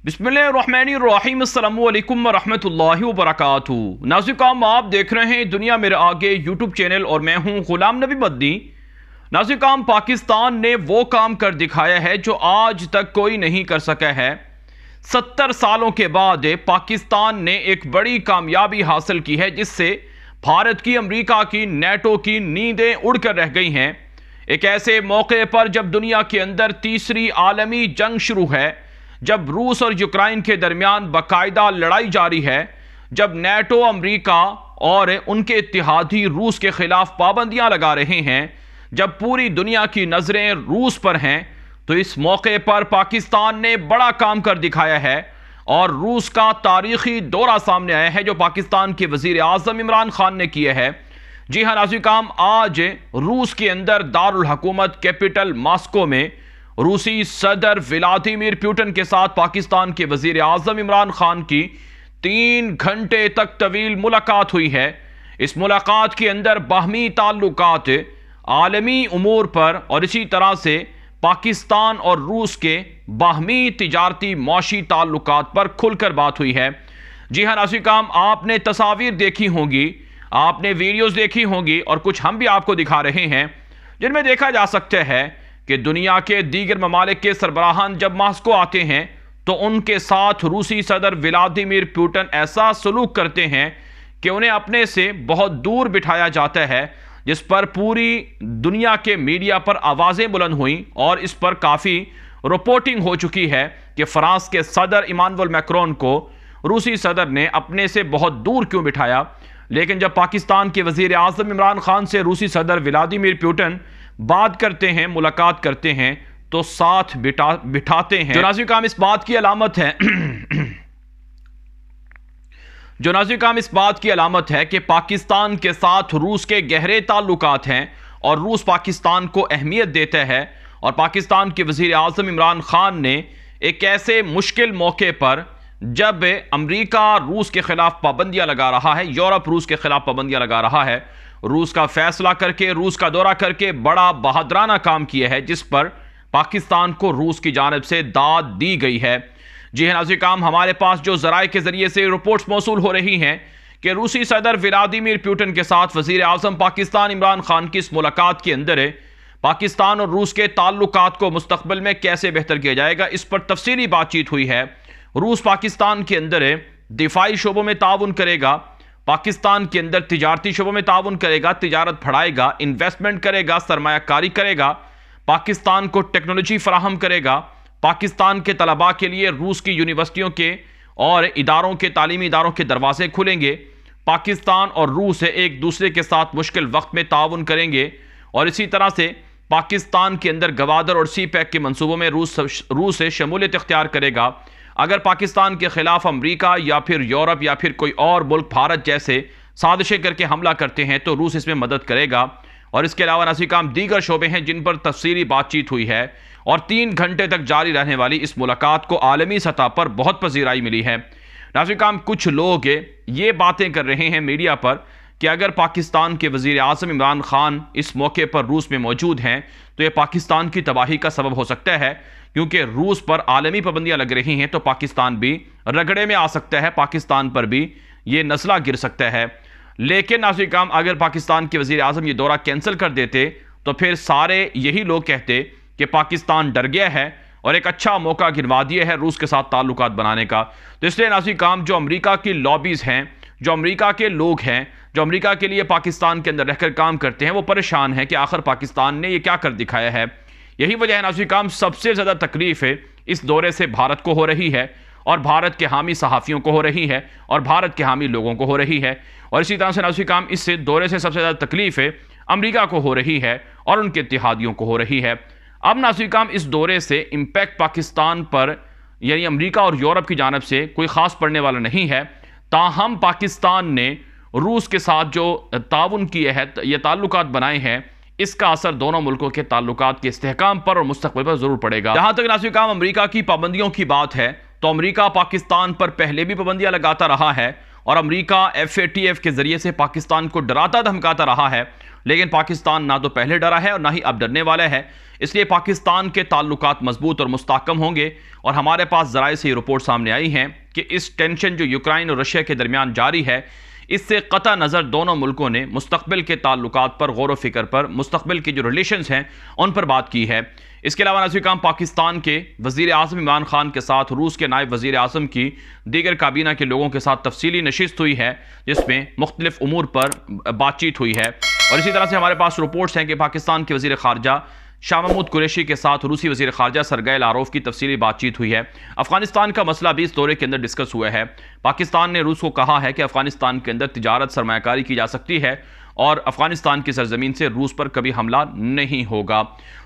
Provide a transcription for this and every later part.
बिस्मिल्लाहिर्रहमानिर्रहीम अस्सलामु अलैकुम वरहमतुल्लाहि वबरकातुहू। नाज़रीन, आप देख रहे हैं दुनिया मेरे आगे यूट्यूब चैनल और मैं हूं गुलाम नबी मदनी। नाज़रीन, पाकिस्तान ने वो काम कर दिखाया है जो आज तक कोई नहीं कर सका है। 70 सालों के बाद पाकिस्तान ने एक बड़ी कामयाबी हासिल की है जिससे भारत की, अमेरिका की, नेटो की नींदें उड़कर रह गई हैं। एक ऐसे मौके पर जब दुनिया के अंदर तीसरी आलमी जंग शुरू है, जब रूस और यूक्रेन के दरमियान बाकायदा लड़ाई जारी है, जब नेटो, अमेरिका और उनके इत्तेहादी रूस के खिलाफ पाबंदियां लगा रहे हैं, जब पूरी दुनिया की नजरें रूस पर हैं, तो इस मौके पर पाकिस्तान ने बड़ा काम कर दिखाया है और रूस का तारीखी दौरा सामने आया है जो पाकिस्तान के वजीर आजम इमरान खान ने किया है। जी हाँ नाज़रीन, आज रूस के अंदर दारुल हुकूमत कैपिटल मॉस्को में रूसी सदर व्लादिमीर पुतिन के साथ पाकिस्तान के वजीर आजम इमरान खान की 3 घंटे तक तवील मुलाकात हुई है। इस मुलाकात के अंदर बाहमी ताल्लुकात, आलमी उमूर पर और इसी तरह से पाकिस्तान और रूस के बाहमी तिजारती मौशी ताल्लुकात पर खुलकर बात हुई है। जी हाँ नाज़रीन, आपने तस्वीर देखी होंगी, आपने वीडियोस देखी होंगी और कुछ हम भी आपको दिखा रहे हैं जिनमें देखा जा सकता है कि दुनिया के दीगर ममालिक के सरबराहान जब मॉस्को आते हैं तो उनके साथ रूसी सदर व्लादिमीर पुतिन ऐसा सलूक करते हैं कि उन्हें अपने से बहुत दूर बिठाया जाता है, जिस पर पूरी दुनिया के मीडिया पर आवाज़ें बुलंद हुई और इस पर काफ़ी रिपोर्टिंग हो चुकी है कि फ्रांस के सदर इमानुएल मैक्रोन को रूसी सदर ने अपने से बहुत दूर क्यों बिठाया। लेकिन जब पाकिस्तान के वजीर आजम इमरान खान से रूसी सदर व्लादिमीर पुतिन बात करते हैं, मुलाकात करते हैं, तो साथ बिठाते हैं। जो नाज़रीन इस बात की अलामत है जो नाज़रीन इस बात की अलामत है कि पाकिस्तान के साथ रूस के गहरे ताल्लुकात हैं और रूस पाकिस्तान को अहमियत देता है। और पाकिस्तान के वजीर आजम इमरान खान ने एक ऐसे मुश्किल मौके पर, जब अमेरिका रूस के खिलाफ पाबंदियां लगा रहा है, यूरोप रूस के खिलाफ पाबंदियां लगा रहा है, रूस का फैसला करके, रूस का दौरा करके बड़ा बहादुराना काम किया है जिस पर पाकिस्तान को रूस की जानिब से दाद दी गई है। जी हाँ नाज़रीन, हमारे पास जो ज़राए के ज़रिए से रिपोर्ट्स मौसूल हो रही हैं कि रूसी सदर व्लादिमीर पुतिन के साथ वज़ीर आज़म पाकिस्तान इमरान खान की इस मुलाकात के अंदर पाकिस्तान और रूस के ताल्लुकात को मुस्तक़बिल में कैसे बेहतर किया जाएगा, इस पर तफसीली बातचीत हुई है। रूस पाकिस्तान के अंदर दिफाई शोबों में ताउन करेगा, पाकिस्तान के अंदर तिजारती शोबों में ताउन करेगा, तिजारत बढ़ाएगा, इन्वेस्टमेंट करेगा, सरमायाकारी करेगा, पाकिस्तान को टेक्नोलॉजी फराहम करेगा, पाकिस्तान के तलबा के लिए रूस की यूनिवर्सिटियों के और इदारों के, तालीमी इदारों के दरवाजे खुलेंगे, पाकिस्तान और रूस एक दूसरे के साथ मुश्किल वक्त में ताउन करेंगे और इसी तरह से पाकिस्तान के अंदर गवादर और सी पैक के मनसूबों में रूस से शमूलियत इख्तियार करेगा। अगर पाकिस्तान के खिलाफ अमेरिका या फिर यूरोप या फिर कोई और मुल्क भारत जैसे साजिशें करके हमला करते हैं तो रूस इसमें मदद करेगा। और इसके अलावा नाज़रीन दीगर शोबे हैं जिन पर तफसीली बातचीत हुई है और 3 घंटे तक जारी रहने वाली इस मुलाकात को आलमी सतह पर बहुत पजीराई मिली है। नाज़रीन, कुछ लोग ये बातें कर रहे हैं मीडिया पर कि अगर पाकिस्तान के वज़ीर आज़म इमरान खान इस मौके पर रूस में मौजूद हैं तो यह पाकिस्तान की तबाही का सबब हो सकता है, क्योंकि रूस पर आलमी पाबंदियां लग रही हैं तो पाकिस्तान भी रगड़े में आ सकता है, पाकिस्तान पर भी ये नस्ला गिर सकता है। लेकिन नाज़रीन, अगर पाकिस्तान के वज़ीर आज़म ये दौरा कैंसिल कर देते तो फिर सारे यही लोग कहते कि पाकिस्तान डर गया है और एक अच्छा मौका गिरवा दिया है रूस के साथ ताल्लुकात बनाने का। तो इसलिए नाज़रीन, जो अमेरिका की लॉबीज़ हैं, जो अमेरिका के लोग हैं, जो अमेरिका के लिए पाकिस्तान के अंदर रहकर काम करते हैं, वो परेशान है कि आखिर पाकिस्तान ने ये क्या कर दिखाया है। यही वजह है नाज़रीन, सबसे ज़्यादा तकलीफ इस दौरे से भारत को हो रही है और भारत के हामी सहाफ़ियों को हो रही है और भारत के हामी लोगों को हो रही है। और इसी तरह से नाज़रीन, इस दौरे से सबसे ज़्यादा तकलीफ अमेरिका को हो रही है और उनके इत्तेहादियों को हो रही है। अब नाज़रीन, इस दौरे से इम्पैक्ट पाकिस्तान पर यानी अमेरिका और यूरोप की जानिब से कोई ख़ास पड़ने वाला नहीं है। ताहम पाकिस्तान ने रूस के साथ जो ताउन किए हैं, ये ताल्लुकात बनाए हैं, इसका असर दोनों मुल्कों के ताल्लुकात के इस्तेहकाम पर और मुस्तक़बिल पर जरूर पड़ेगा। जहां तक नाज़रीन अमेरिका की पाबंदियों की बात है तो अमेरिका पाकिस्तान पर पहले भी पाबंदियां लगाता रहा है और अमेरिका FATF के जरिए से पाकिस्तान को डराता धमकाता रहा है, लेकिन पाकिस्तान ना तो पहले डरा है और ना ही अब डरने वाला है। इसलिए पाकिस्तान के ताल्लुकात मजबूत और मुस्तहकम होंगे। और हमारे पास ज़राए से ये रिपोर्ट सामने आई हैं कि इस टेंशन जो यूक्रेन और रशिया के दरमियान जारी है, इससे कता नज़र दोनों मुल्कों ने मुस्तकबिल के ताल्लुकात पर गौर व फिक्र पर, मुस्तकबिल के जो रिलेशंस हैं उन पर बात की है। इसके अलावा नाज़रीन, पाकिस्तान के वज़ीर आज़म इमरान खान के साथ रूस के नायब वज़ीर आज़म की दीगर काबीना के लोगों के साथ तफसीली नशिस्त हुई है, जिसमें मुख्तलिफ उमूर पर बातचीत हुई है। और इसी तरह से हमारे पास रिपोर्ट्स हैं कि पाकिस्तान के वज़ीर ख़ारजा शाह महमूद कुरैशी के साथ रूसी वज़ीर ख़ारजा सरगई लारोफ की तफसीली बातचीत हुई है। अफगानिस्तान का मसला भी इस दौरे के अंदर डिस्कस हुआ है। पाकिस्तान ने रूस को कहा है कि अफगानिस्तान के अंदर तिजारत सरमायाकारी की जा सकती है और अफगानिस्तान की सरजमीन से रूस पर कभी हमला नहीं होगा।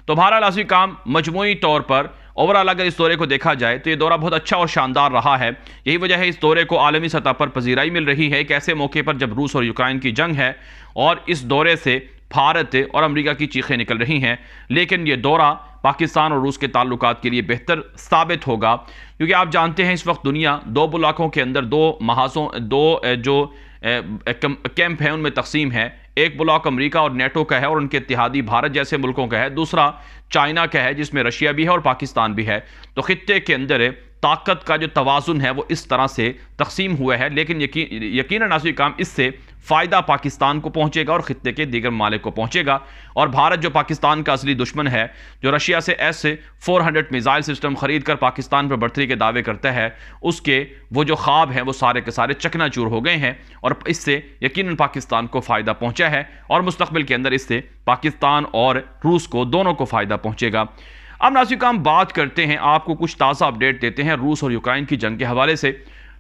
तो बहरहाल आज़मी काम मजमूई तौर पर ओवरऑल अगर इस दौरे को देखा जाए तो ये दौरा बहुत अच्छा और शानदार रहा है। यही वजह है इस दौरे को आलमी सतह पर पजीराई मिल रही है, एक ऐसे मौके पर जब रूस और यूक्रेन की जंग है और इस दौरे से भारत और अमेरिका की चीखें निकल रही हैं। लेकिन ये दौरा पाकिस्तान और रूस के ताल्लुकात के लिए बेहतर साबित होगा, क्योंकि आप जानते हैं इस वक्त दुनिया दो ब्लॉकों के अंदर, दो महाजों, दो जो कैंप हैं उनमें तकसीम है। एक ब्लॉक अमेरिका और नेटो का है और उनके इत्तेहादी भारत जैसे मुल्कों का है, दूसरा चाइना का है जिसमें रशिया भी है और पाकिस्तान भी है। तो खित्ते के अंदर ताकत का जो तवाज़ुन है वो इस तरह से तकसीम हुआ है। लेकिन यकीनन नाज़रीन काम इससे फ़ायदा पाकिस्तान को पहुंचेगा और खित्ते के दीगर ममालिक को पहुंचेगा। और भारत जो पाकिस्तान का असली दुश्मन है, जो रशिया से S-400 मिसाइल सिस्टम खरीद कर पाकिस्तान पर बढ़तरी के दावे करता है, उसके वो जो ख्वाब हैं वो सारे के सारे चकनाचूर हो गए हैं। और इससे यकीनन पाकिस्तान को फ़ायदा पहुंचा है और मुस्तकबिल के अंदर इससे पाकिस्तान और रूस को दोनों को फ़ायदा पहुंचेगा। अब नाज़रीन काम बात करते हैं, आपको कुछ ताज़ा अपडेट देते हैं रूस और यूक्रेन की जंग के हवाले से।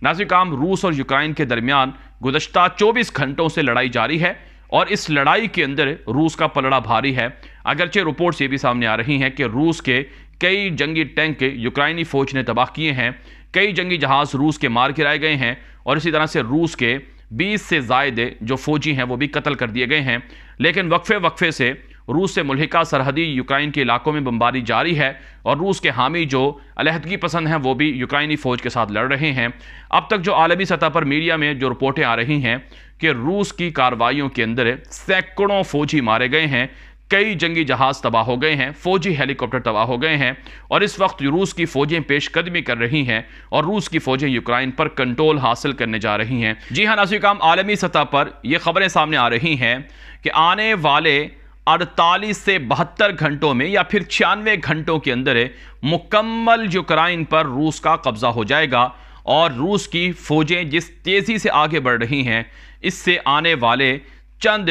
नाज़रीन काम रूस और यूक्रेन के दरमियान गुज़श्ता 24 घंटों से लड़ाई जारी है और इस लड़ाई के अंदर रूस का पलड़ा भारी है। अगरचे रिपोर्ट्स ये भी सामने आ रही हैं कि रूस के कई जंगी टैंक यूक्रेनी फ़ौज ने तबाह किए हैं, कई जंगी जहाज़ रूस के मार गिराए गए हैं और इसी तरह से रूस के 20 से ज़ायद जो फ़ौजी हैं वो भी कत्ल कर दिए गए हैं। लेकिन वक्फे से रूस से मुल्हिका सरहदी यूक्रेन के इलाकों में बमबारी जारी है और रूस के हामी जो अलहदगी पसंद हैं वो भी यूक्रेनी फ़ौज के साथ लड़ रहे हैं। अब तक जो आलमी सतह पर मीडिया में जो रिपोर्टें आ रही हैं कि रूस की कार्रवाइयों के अंदर सैकड़ों फ़ौजी मारे गए हैं, कई जंगी जहाज़ तबाह हो गए हैं, फ़ौजी हेलीकॉप्टर तबाह हो गए हैं और इस वक्त रूस की फ़ौजें पेशकदमी कर रही हैं और रूस की फ़ौजें यूक्रेन पर कंट्रोल हासिल करने जा रही हैं। जी हाँ नाज़रीन काम, आलमी सतह पर यह खबरें सामने आ रही हैं कि आने वाले 48 से 72 घंटों में या फिर 96 घंटों के अंदर मुकम्मल यूक्रेन पर रूस का कब्जा हो जाएगा और रूस की फ़ौजें जिस तेज़ी से आगे बढ़ रही हैं, इससे आने वाले चंद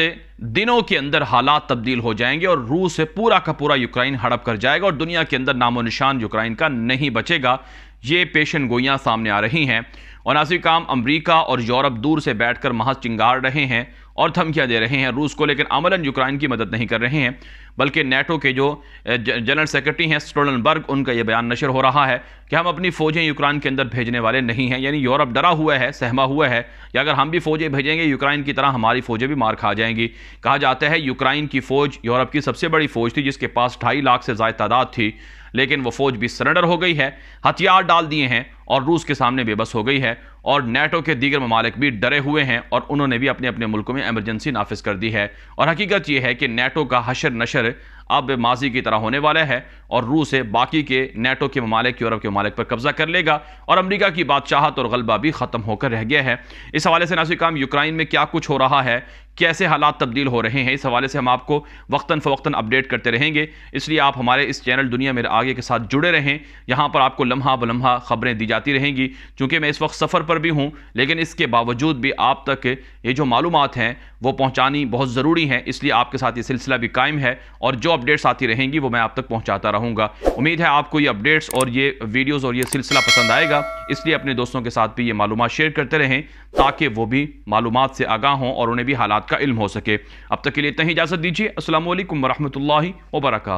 दिनों के अंदर हालात तब्दील हो जाएंगे और रूस पूरा का पूरा यूक्रेन हड़प कर जाएगा और दुनिया के अंदर नामो निशान यूक्रेन का नहीं बचेगा। ये पेशन गोइयाँ सामने आ रही हैं और नाज़रीन काम, अमेरिका और यूरोप दूर से बैठकर महज चिंगार रहे हैं और धमकियां दे रहे हैं रूस को, लेकिन अमलन यूक्रेन की मदद नहीं कर रहे हैं। बल्कि नेटो के जो जनरल सेक्रेटरी हैं स्टोल्टनबर्ग, उनका यह बयान नशर हो रहा है कि हम अपनी फ़ौजें यूक्रेन के अंदर भेजने वाले नहीं हैं। यानी यूरोप डरा हुआ है, सहमा हुआ है कि अगर हम भी फ़ौजें भेजेंगे यूक्रेन की तरह हमारी फ़ौजें भी मार खा जाएंगी। कहा जाता है यूक्रेन की फ़ौज यूरोप की सबसे बड़ी फ़ौज थी जिसके पास 2.5 लाख से ज़्यादा तादाद थी, लेकिन वो फ़ौज भी सरेंडर हो गई है, हथियार डाल दिए हैं और रूस के सामने बेबस हो गई है। और नेटो के दीगर ममालिक भी डरे हुए हैं और उन्होंने भी अपने अपने मुल्कों में इमरजेंसी नाफिज कर दी है। और हकीकत यह है कि नेटो का हशर नशर अब माजी की तरह होने वाला है और रूस बाकी के नेटो के ममालिक, यूरोप के ममालिक पर कब्जा कर लेगा और अमेरिका की बादशाहत और गलबा भी ख़त्म होकर रह गया है। इस हवाले से नाज़रीन काम, यूक्रेन में क्या कुछ हो रहा है, कैसे हालात तब्दील हो रहे हैं, इस हवाले से हम आपको वक्तन फ़वक्तन अपडेट करते रहेंगे। इसलिए आप हमारे इस चैनल दुनिया मेरे आगे के साथ जुड़े रहें। यहाँ पर आपको लम्हा ब लम्हा खबरें दी जाती रहेंगी। चूँकि मैं इस वक्त सफ़र पर भी हूँ, लेकिन इसके बावजूद भी आप तक ये जो मालूमात हैं वो पहुँचानी बहुत ज़रूरी है। इसलिए आपके साथ ये सिलसिला भी कायम है और जो अपडेट्स आती रहेंगी वो मैं आप तक पहुँचाता रहूँगा। उम्मीद है आपको ये अपडेट्स और ये वीडियोज़ और ये सिलसिला पसंद आएगा। इसलिए अपने दोस्तों के साथ भी ये मालूमात शेयर करते रहें ताकि वो भी मालूमात से आगाह हों और उन्हें भी हालात का इल्म हो सके। अब तक के लिए इतना ही इजाज़त दीजिए। अस्सलामु अलैकुम वरहमतुल्लाहि वबरकातुहू।